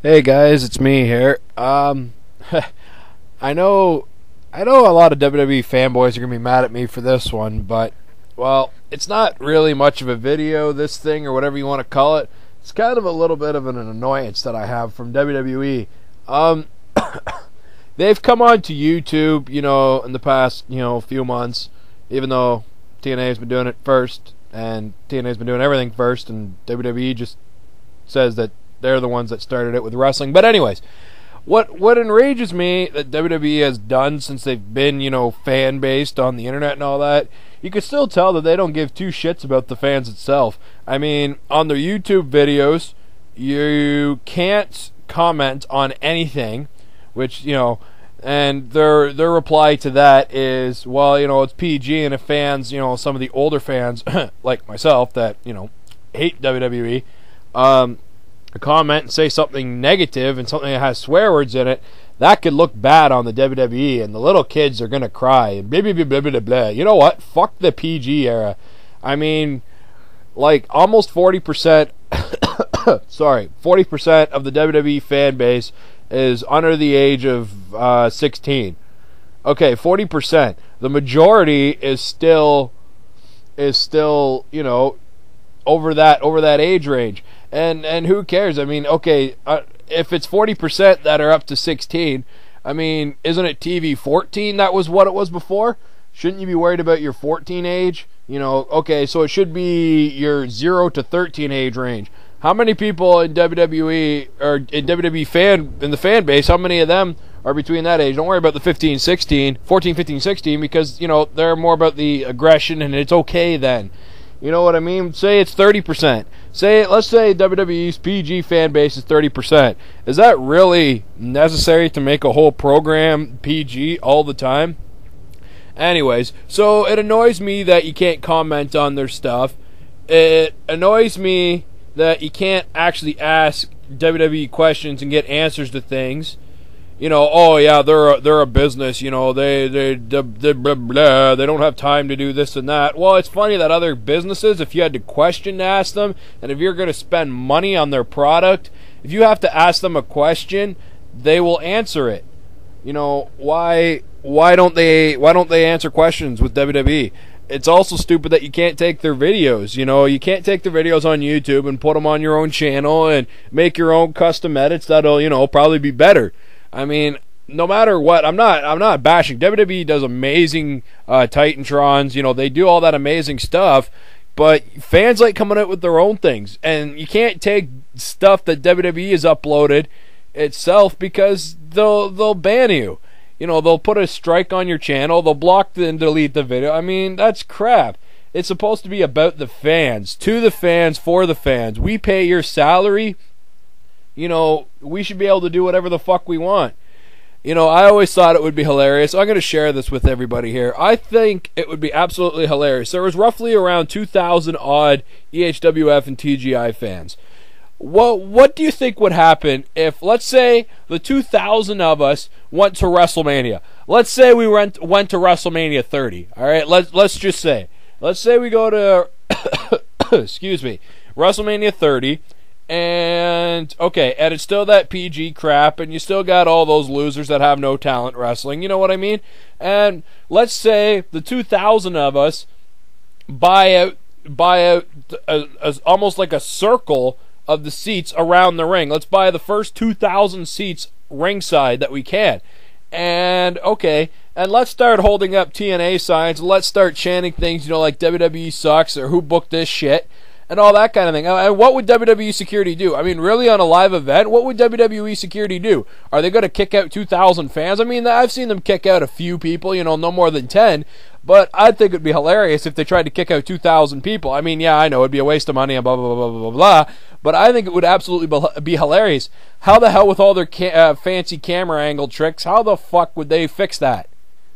Hey guys, it's me here. I know, I know a lot of WWE fanboys are gonna be mad at me for this one, but well, it's not really much of a video, this thing or whatever you want to call it. It's kind of a little bit of an annoyance that I have from WWE. Um, they've come on to YouTube, in the past, few months, even though TNA's been doing it first, and TNA's been doing everything first, and WWE just says that they're the ones that started it with wrestling. But anyways, what enrages me that WWE has done since they've been, fan based on the internet and all that, you can still tell that they don't give two shits about the fans itself. I mean, on their YouTube videos, you can't comment on anything, which, and their reply to that is, well, it's PG, and if fans, some of the older fans like myself that, hate WWE, comment and say something negative and something that has swear words in it, that could look bad on the WWE, and the little kids are gonna cry and blah blah blah blah blah blah. You know what? Fuck the PG era. I mean, like almost 40%. sorry, 40% of the WWE fan base is under the age of 16. Okay, 40%. The majority is still, over that age range. And who cares? I mean, okay, if it's 40% that are up to 16, I mean, isn't it TV 14? That was what it was before. Shouldn't you be worried about your 14 age? Okay, so it should be your 0 to 13 age range. How many people in WWE or in WWE in the fan base? How many of them are between that age? Don't worry about the 14, 15, 16, because they're more about the aggression, and it's okay then. You know what I mean? Say it's 30%. Let's say WWE's PG fan base is 30%. Is that really necessary to make a whole program PG all the time? Anyways, so it annoys me that you can't comment on their stuff. It annoys me that you can't actually ask WWE questions and get answers to things. Oh yeah, they're a business. They blah, blah, they don't have time to do this and that. Well, it's funny that other businesses, if you had a question to ask them, and if you're going to spend money on their product, if you have to ask them a question, they will answer it. Why don't they answer questions with WWE? It's also stupid that you can't take their videos. You can't take their videos on YouTube and put them on your own channel and make your own custom edits that'll probably be better. I mean, no matter what, I'm not bashing. WWE does amazing Titantrons. They do all that amazing stuff, but fans like coming out with their own things, and you can't take stuff that WWE has uploaded itself because they'll ban you. They'll put a strike on your channel. They'll block and delete the video. I mean, that's crap. It's supposed to be about the fans, to the fans, for the fans. We pay your salary. We should be able to do whatever the fuck we want. I always thought it would be hilarious. I'm going to share this with everybody here. I think it would be absolutely hilarious. There was roughly around 2,000 odd EHWF and TGI fans. What do you think would happen if, let's say, the 2,000 of us went to WrestleMania? Let's say we went to WrestleMania 30. All right, let's just say. Let's say we go to, excuse me, WrestleMania 30. And it's still that PG crap, and you still got all those losers that have no talent wrestling, you know what I mean? And let's say the 2,000 of us buy out almost like a circle of the seats around the ring. Let's buy the first 2,000 seats ringside that we can. And let's start holding up TNA signs. Let's start chanting things, like WWE sucks or who booked this shit. And all that kind of thing. And what would WWE security do? I mean, really, on a live event, what would WWE security do? Are they going to kick out 2,000 fans? I mean, I've seen them kick out a few people, no more than 10. But I think it'd be hilarious if they tried to kick out 2,000 people. I mean, yeah, I know it'd be a waste of money and blah, blah, blah, blah, blah, blah. But I think it would absolutely be hilarious. How the hell, with all their fancy camera angle tricks, how the fuck would they fix that?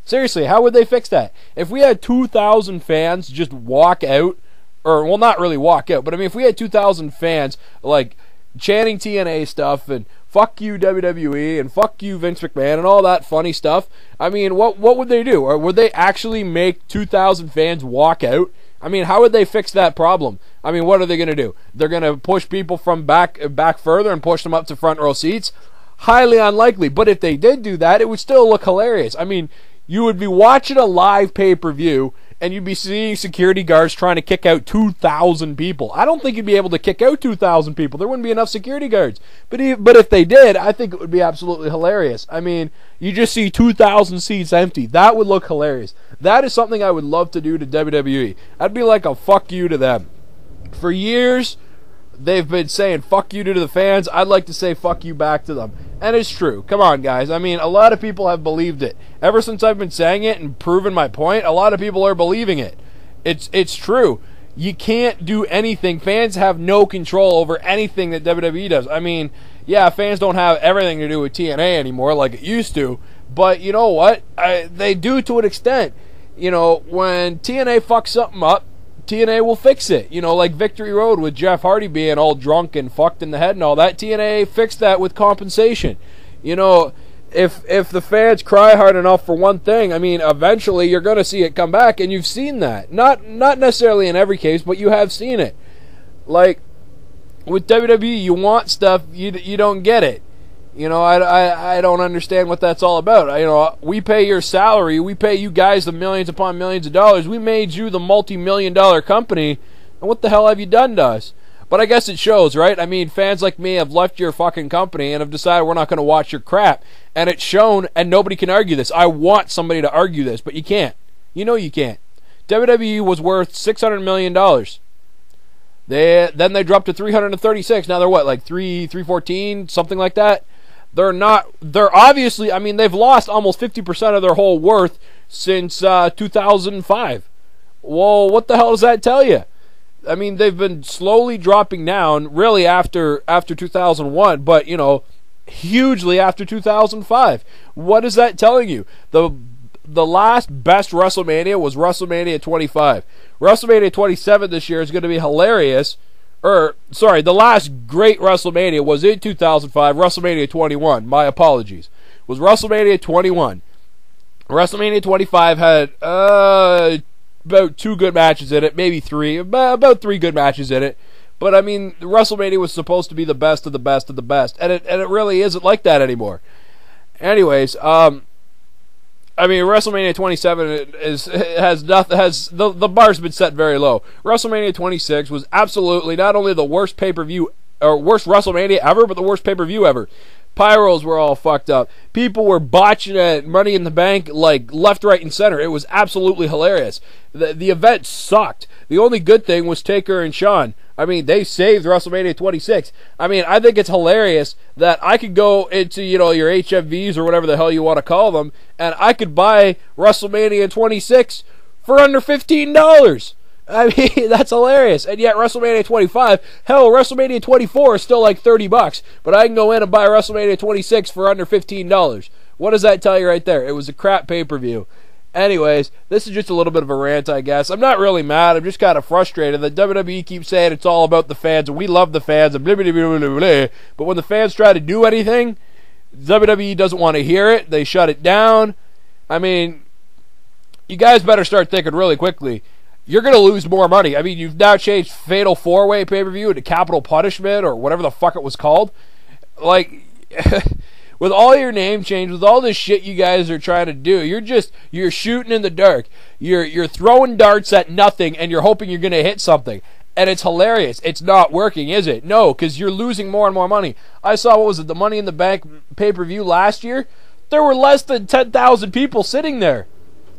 Seriously, how would they fix that? If we had 2,000 fans just walk out, or, well, not really walk out, but I mean, if we had 2,000 fans, like, chanting TNA stuff, and fuck you WWE, and fuck you Vince McMahon, and all that funny stuff, I mean, what would they do? Or would they actually make 2,000 fans walk out I mean, how would they fix that problem? I mean, what are they going to do? They're going to push people from back further and push them up to front row seats? Highly unlikely. But if they did do that, it would still look hilarious. I mean, you would be watching a live pay-per-view and you'd be seeing security guards trying to kick out 2,000 people. I don't think you'd be able to kick out 2,000 people. There wouldn't be enough security guards. But if they did, I think it would be absolutely hilarious. I mean, you just see 2,000 seats empty. That would look hilarious. That is something I would love to do to WWE. I'd be like a fuck you to them. For years, they've been saying fuck you to the fans. I'd like to say fuck you back to them. And it's true. Come on, guys. I mean, a lot of people have believed it. Ever since I've been saying it and proven my point, a lot of people are believing it. It's true. You can't do anything. Fans have no control over anything that WWE does. I mean, yeah, fans don't have everything to do with TNA anymore like it used to. But you know what? They do to an extent. You know, when TNA fucks something up, TNA will fix it. You know, like Victory Road with Jeff Hardy being all drunk and fucked in the head and all that. TNA fixed that with compensation. You know, if the fans cry hard enough for one thing, I mean, eventually you're going to see it come back, and you've seen that. Not necessarily in every case, but you have seen it. Like, with WWE, you want stuff, you don't get it. You know, I don't understand what that's all about. You know, we pay your salary. We pay you guys the millions upon millions of dollars. We made you the multi-million-dollar company. And what the hell have you done to us? But I guess it shows, right? I mean, fans like me have left your fucking company and have decided we're not going to watch your crap. And it's shown, and nobody can argue this. I want somebody to argue this, but you can't. You know you can't. WWE was worth $600 million. Then they dropped to 336. Now they're what, like 314, something like that? They're obviously, I mean, they've lost almost 50% of their whole worth since 2005. Well, what the hell does that tell you? I mean, they've been slowly dropping down, really after 2001, but, you know, hugely after 2005. What is that telling you? The last best WrestleMania was WrestleMania 25. WrestleMania 27 this year is going to be hilarious. The last great WrestleMania was in 2005, WrestleMania 21. My apologies. Was WrestleMania 21. WrestleMania 25 had about 2 good matches in it, maybe 3. About 3 good matches in it. But, I mean, WrestleMania was supposed to be the best of the best of the best. And it really isn't like that anymore. Anyways, I mean, WrestleMania 27 has the bar's been set very low. WrestleMania 26 was absolutely not only the worst pay-per-view or worst WrestleMania ever, but the worst pay-per-view ever. Pyros were all fucked up. People were botching at Money in the Bank like left, right, and center. It was absolutely hilarious. The event sucked. The only good thing was Taker and Shawn. I mean, they saved WrestleMania 26. I mean, I think it's hilarious that I could go into, you know, your HFVs or whatever the hell you want to call them, and I could buy WrestleMania 26 for under $15. I mean, that's hilarious. And yet WrestleMania 25, hell, WrestleMania 24 is still like $30, but I can go in and buy WrestleMania 26 for under $15. What does that tell you right there? It was a crap pay-per-view. Anyways, this is just a little bit of a rant, I guess. I'm not really mad. I'm just kind of frustrated that WWE keeps saying it's all about the fans and we love the fans and blah, blah, blah, blah, blah. But when the fans try to do anything, WWE doesn't want to hear it. They shut it down. I mean, you guys better start thinking really quickly. You're going to lose more money. I mean, you've now changed Fatal 4-Way pay-per-view into Capital Punishment or whatever the fuck it was called. Like, with all your name change, with all this shit you guys are trying to do, you're shooting in the dark. You're throwing darts at nothing and you're hoping you're going to hit something. And it's hilarious. It's not working, is it? No, because you're losing more and more money. I saw, what was it, the Money in the Bank pay-per-view last year? There were less than 10,000 people sitting there.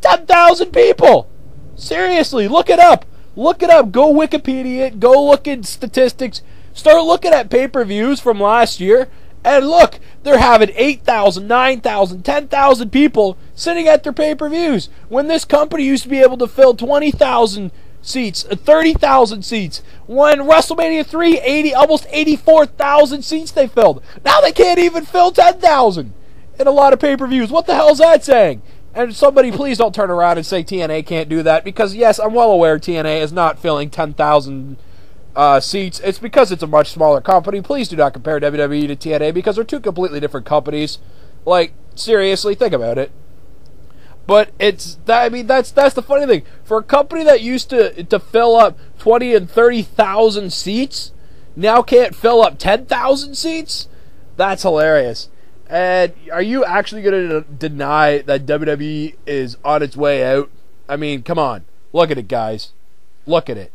10,000 people! Seriously, look it up. Look it up. Go Wikipedia it. Go look at statistics. Start looking at pay-per-views from last year. And look, they're having 8,000, 9,000, 10,000 people sitting at their pay-per-views. When this company used to be able to fill 20,000 seats, 30,000 seats. When WrestleMania 3, almost 84,000 seats they filled. Now they can't even fill 10,000 in a lot of pay-per-views. What the hell is that saying? And somebody, please don't turn around and say TNA can't do that, because yes, I'm well aware TNA is not filling 10,000 seats. It's because it's a much smaller company. Please do not compare WWE to TNA, because they're two completely different companies. Like, seriously, think about it. But it's, I mean, that's the funny thing. For a company that used to fill up 20 and 30,000 seats, now can't fill up 10,000 seats? That's hilarious. And are you actually going to deny that WWE is on its way out? I mean, come on. Look at it, guys. Look at it.